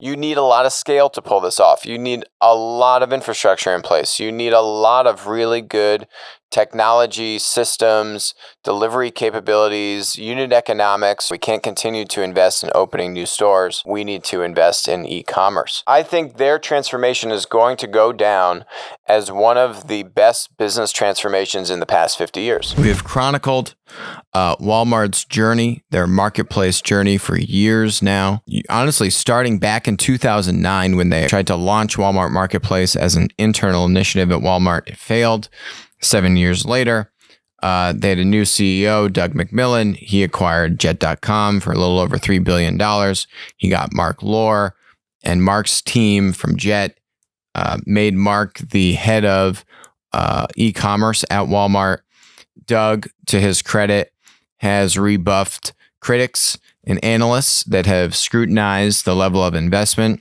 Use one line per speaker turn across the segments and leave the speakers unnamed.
You need a lot of scale to pull this off. You need a lot of infrastructure in place. You need a lot of really good technology, systems, delivery capabilities, unit economics. We can't continue to invest in opening new stores. We need to invest in e-commerce. I think their transformation is going to go down as one of the best business transformations in the past 50 years.
We have chronicled Walmart's journey, their marketplace journey for years now. Honestly, starting back in 2009 when they tried to launch Walmart Marketplace as an internal initiative at Walmart, it failed. 7 years later, they had a new CEO, Doug McMillon. He acquired Jet.com for a little over $3 billion. He got Mark Lohr and Mark's team from Jet, made Mark the head of e-commerce at Walmart. Doug, to his credit, has rebuffed critics and analysts that have scrutinized the level of investment.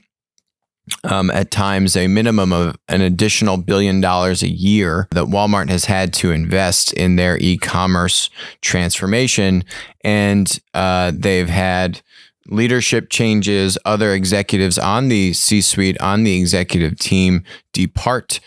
At times, a minimum of an additional $1 billion a year that Walmart has had to invest in their e-commerce transformation. And they've had leadership changes, other executives on the C-suite, on the executive team depart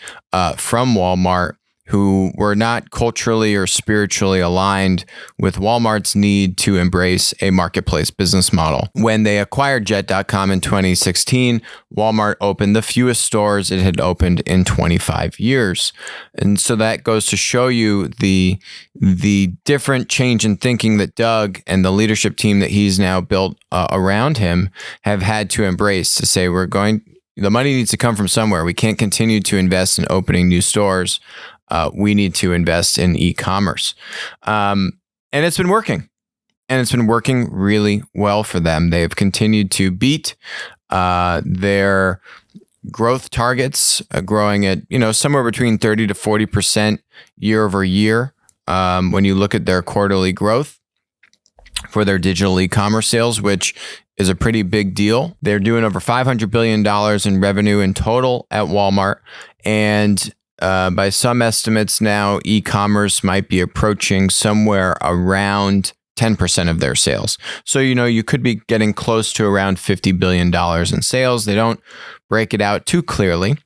from Walmart, who were not culturally or spiritually aligned with Walmart's need to embrace a marketplace business model. When they acquired Jet.com in 2016, Walmart opened the fewest stores it had opened in 25 years. And so that goes to show you the different change in thinking that Doug and the leadership team that he's now built around him have had to embrace, to say the money needs to come from somewhere. We can't continue to invest in opening new stores. We need to invest in e-commerce. And it's been working. And it's been working really well for them. They have continued to beat their growth targets, growing at somewhere between 30 to 40% year over year. When you look at their quarterly growth for their digital e-commerce sales, which is a pretty big deal. They're doing over $500 billion in revenue in total at Walmart. And by some estimates now, e-commerce might be approaching somewhere around 10% of their sales. So, you could be getting close to around $50 billion in sales. They don't break it out too clearly,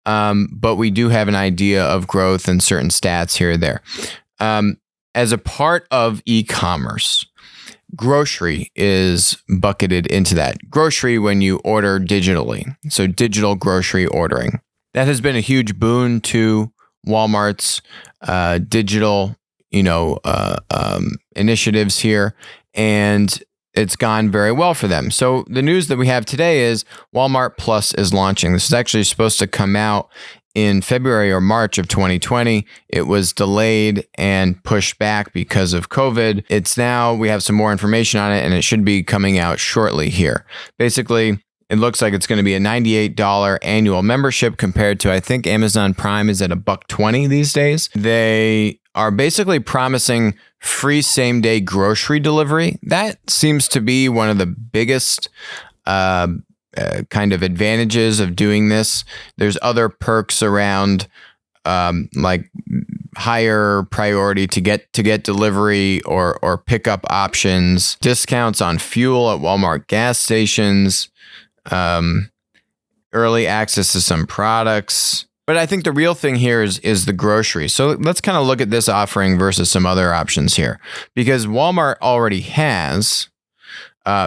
but we do have an idea of growth and certain stats here or there. As a part of e-commerce, grocery is bucketed into that. Grocery when you order digitally, so digital grocery ordering. That has been a huge boon to Walmart's digital, initiatives here, and it's gone very well for them. So the news that we have today is Walmart Plus is launching. This is actually supposed to come out in February or March of 2020. It was delayed and pushed back because of COVID. We have some more information on it, and it should be coming out shortly here. Basically, it looks like it's going to be a $98 annual membership compared to, I think Amazon Prime is at $120 these days. They are basically promising free same-day grocery delivery. That seems to be one of the biggest kind of advantages of doing this. There's other perks around like higher priority to get delivery or pickup options, discounts on fuel at Walmart gas stations, early access to some products. But I think the real thing here is the grocery. So let's kind of look at this offering versus some other options here, because Walmart already has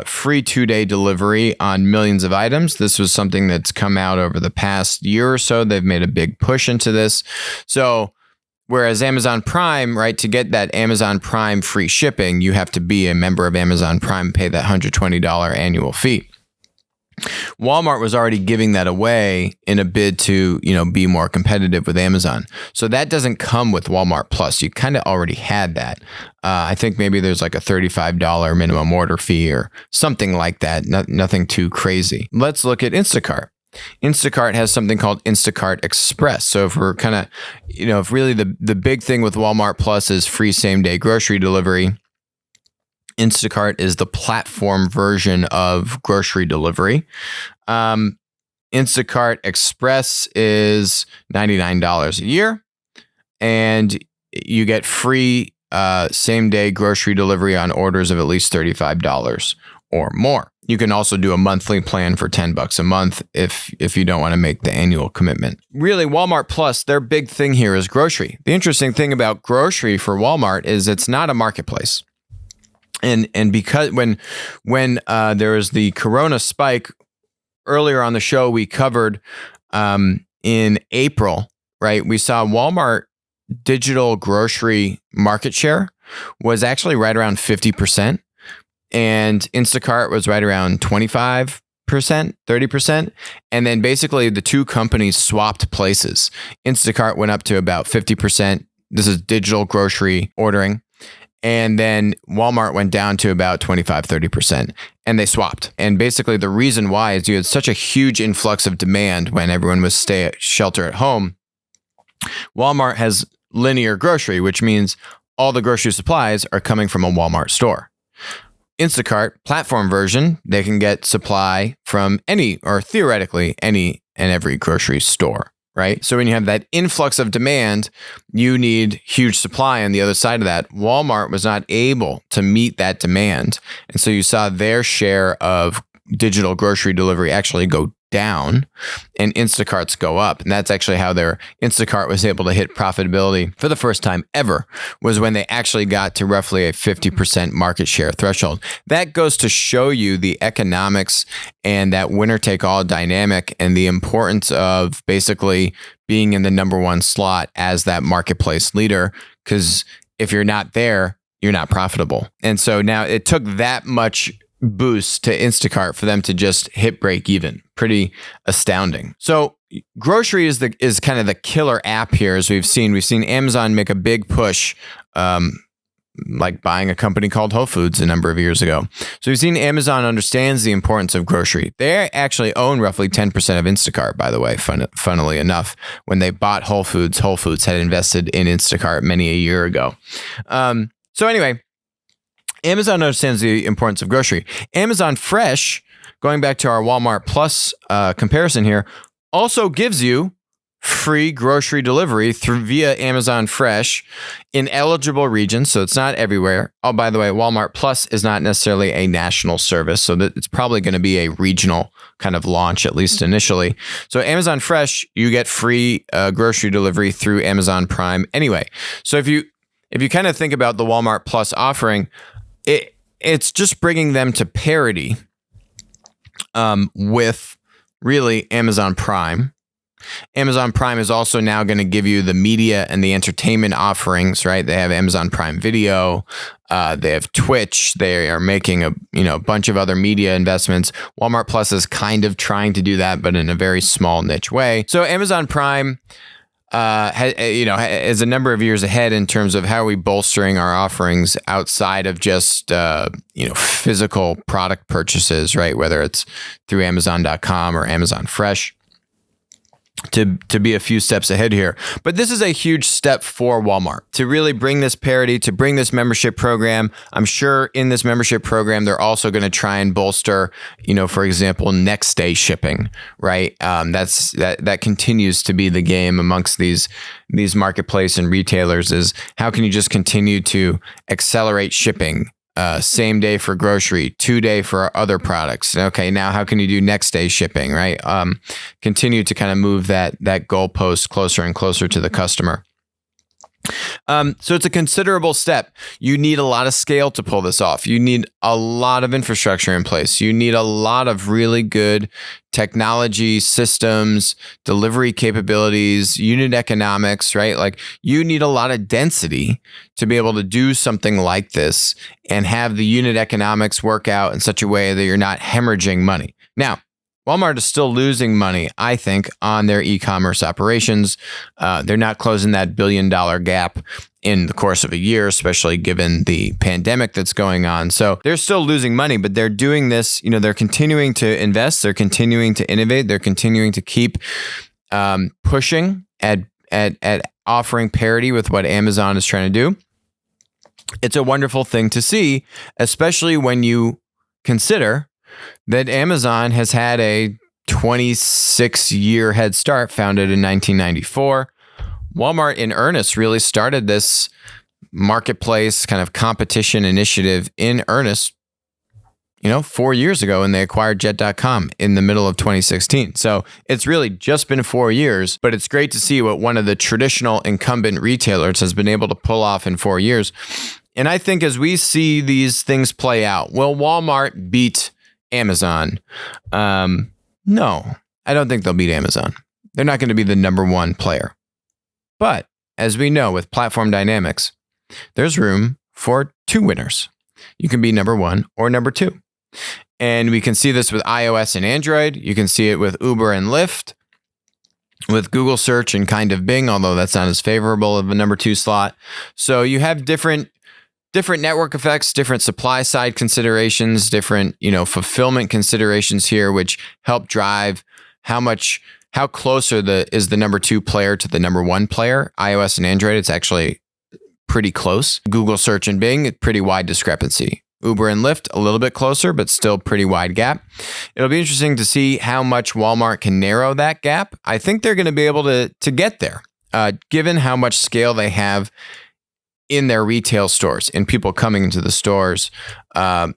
free 2-day delivery on millions of items. This was something that's come out over the past year or so. They've made a big push into this. So whereas Amazon Prime, right, to get that Amazon Prime free shipping, you have to be a member of Amazon Prime, pay that $120 annual fee. Walmart was already giving that away in a bid to, be more competitive with Amazon. So that doesn't come with Walmart Plus. You kind of already had that. I think maybe there's like a $35 minimum order fee or something like that. Nothing too crazy. Let's look at Instacart. Instacart has something called Instacart Express. So if we're kind of, if really the big thing with Walmart Plus is free same-day grocery delivery, Instacart is the platform version of grocery delivery. Instacart Express is $99 a year, and you get free same-day grocery delivery on orders of at least $35 or more. You can also do a monthly plan for $10 a month if you don't want to make the annual commitment. Really, Walmart Plus, their big thing here is grocery. The interesting thing about grocery for Walmart is it's not a marketplace. And because when there was the Corona spike earlier on the show, we covered in April, right? We saw Walmart digital grocery market share was actually right around 50%. And Instacart was right around 25%, 30%. And then basically the two companies swapped places. Instacart went up to about 50%. This is digital grocery ordering. And then Walmart went down to about 25, 30%. And they swapped. And basically the reason why is you had such a huge influx of demand when everyone was shelter at home. Walmart has linear grocery, which means all the grocery supplies are coming from a Walmart store. Instacart platform version, they can get supply from any, or theoretically any and every grocery store, right? So when you have that influx of demand, you need huge supply on the other side of that. Walmart was not able to meet that demand. And so you saw their share of digital grocery delivery actually go down and Instacart's go up. And that's actually how their Instacart was able to hit profitability for the first time ever, was when they actually got to roughly a 50% market share threshold. That goes to show you the economics and that winner take all dynamic and the importance of basically being in the number one slot as that marketplace leader. Because if you're not there, you're not profitable. And so now it took that much boost to Instacart for them to just hit break even. Pretty astounding. So grocery is kind of the killer app here, as we've seen Amazon make a big push, like buying a company called Whole Foods a number of years ago. So we've seen Amazon understands the importance of grocery. They actually own roughly 10% of Instacart, by the way, funnily enough. When they bought Whole Foods had invested in Instacart many a year ago. So anyway, Amazon understands the importance of grocery. Amazon Fresh, going back to our Walmart Plus comparison here, also gives you free grocery delivery via Amazon Fresh in eligible regions. So it's not everywhere. Oh, by the way, Walmart Plus is not necessarily a national service. So that it's probably going to be a regional kind of launch, at least initially. So Amazon Fresh, you get free grocery delivery through Amazon Prime anyway. So if you kind of think about the Walmart Plus offering, it's just bringing them to parity with really Amazon Prime. Amazon Prime is also now going to give you the media and the entertainment offerings, right? They have Amazon Prime Video, they have Twitch, they are making a bunch of other media investments. Walmart Plus is kind of trying to do that, but in a very small niche way. So Amazon Prime is a number of years ahead in terms of how are we bolstering our offerings outside of just physical product purchases, right? Whether it's through Amazon.com or Amazon Fresh. To be a few steps ahead here. But this is a huge step for Walmart to really bring this parity, to bring this membership program. I'm sure in this membership program, they're also going to try and bolster, for example, next day shipping, right? That continues to be the game amongst these marketplace and retailers is how can you just continue to accelerate shipping? Same day for grocery, 2-day for our other products. Okay, now how can you do next day shipping, right? Continue to kind of move that goalpost closer and closer to the customer. So it's a considerable step. You need a lot of scale to pull this off. You need a lot of infrastructure in place. You need a lot of really good technology systems, delivery capabilities, unit economics, right? Like you need a lot of density to be able to do something like this and have the unit economics work out in such a way that you're not hemorrhaging money. Now, Walmart is still losing money, I think, on their e-commerce operations. They're not closing that billion-dollar gap in the course of a year, especially given the pandemic that's going on. So they're still losing money, but they're doing this, they're continuing to invest, they're continuing to innovate, they're continuing to keep pushing at offering parity with what Amazon is trying to do. It's a wonderful thing to see, especially when you consider that Amazon has had a 26-year head start, founded in 1994. Walmart in earnest really started this marketplace kind of competition initiative in earnest, 4 years ago when they acquired Jet.com in the middle of 2016. So it's really just been 4 years, but it's great to see what one of the traditional incumbent retailers has been able to pull off in 4 years. And I think as we see these things play out, will Walmart beat Amazon? No, I don't think they'll beat Amazon. They're not going to be the number one player. But as we know with platform dynamics, there's room for two winners. You can be number one or number two. And we can see this with iOS and Android. You can see it with Uber and Lyft, with Google search and kind of Bing, although that's not as favorable of a number two slot. So you have different network effects, different supply side considerations, different, fulfillment considerations here, which help drive how closer is the number two player to the number one player. iOS and Android, it's actually pretty close. Google search and Bing, pretty wide discrepancy. Uber and Lyft, a little bit closer, but still pretty wide gap. It'll be interesting to see how much Walmart can narrow that gap. I think they're going to be able to get there, given how much scale they have in their retail stores and people coming into the stores,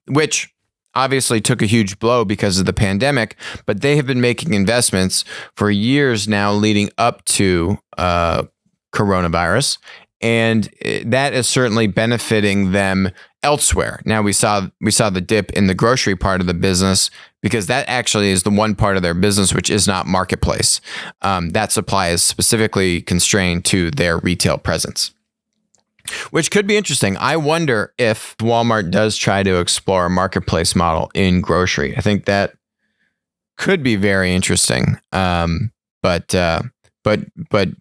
which obviously took a huge blow because of the pandemic, but they have been making investments for years now leading up to coronavirus. And that is certainly benefiting them elsewhere. Now we saw the dip in the grocery part of the business because that actually is the one part of their business which is not marketplace. That supply is specifically constrained to their retail presence, which could be interesting. I wonder if Walmart does try to explore a marketplace model in grocery. I think that could be very interesting. But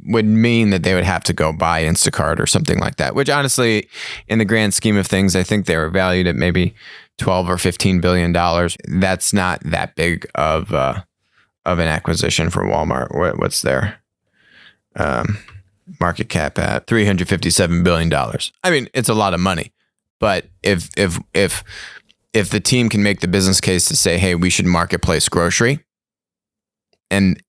would mean that they would have to go buy Instacart or something like that, which honestly, in the grand scheme of things, I think they were valued at maybe $12 or $15 billion. That's not that big of an acquisition for Walmart. What's their market cap at? $357 billion. I mean, it's a lot of money, but if the team can make the business case to say, hey, we should marketplace grocery and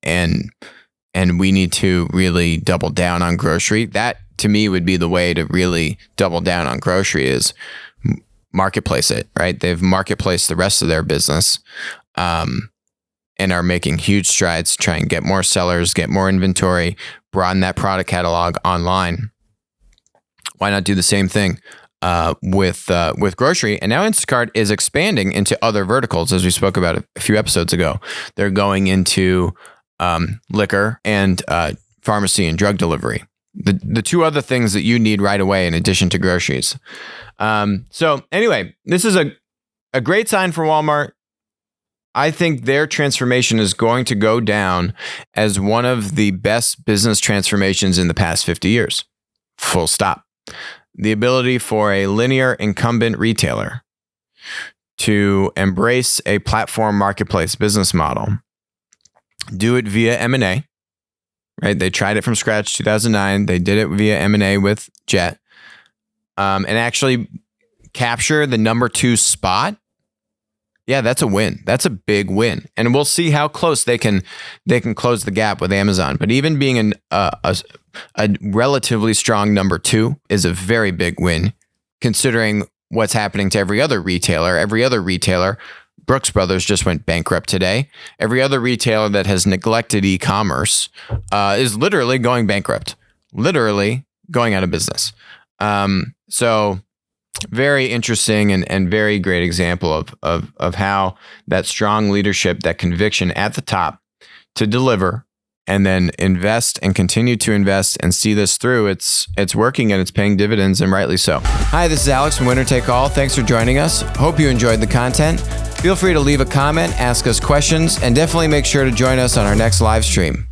we need to really double down on grocery. That, to me, would be the way to really double down on grocery is marketplace it, right? They've marketplaced the rest of their business and are making huge strides to try and get more sellers, get more inventory, broaden that product catalog online. Why not do the same thing with grocery? And now Instacart is expanding into other verticals, as we spoke about a few episodes ago. They're going into liquor and pharmacy and drug delivery. The two other things that you need right away in addition to groceries. So anyway, this is a great sign for Walmart. I think their transformation is going to go down as one of the best business transformations in the past 50 years. Full stop. The ability for a linear incumbent retailer to embrace a platform marketplace business model, do it via M&A, right? They tried it from scratch 2009. They did it via M&A with Jet, and actually capture the number two spot. Yeah, that's a win. That's a big win. And we'll see how close they can close the gap with Amazon. But even being a relatively strong number two is a very big win, considering what's happening to every other retailer. Brooks Brothers just went bankrupt today. Every other retailer that has neglected e-commerce is literally going bankrupt, literally going out of business. So very interesting and very great example of how that strong leadership, that conviction at the top to deliver and then invest and continue to invest and see this through. It's working and it's paying dividends, and rightly so. Hi, this is Alex from Winner Take All. Thanks for joining us. Hope you enjoyed the content. Feel free to leave a comment, ask us questions, and definitely make sure to join us on our next live stream.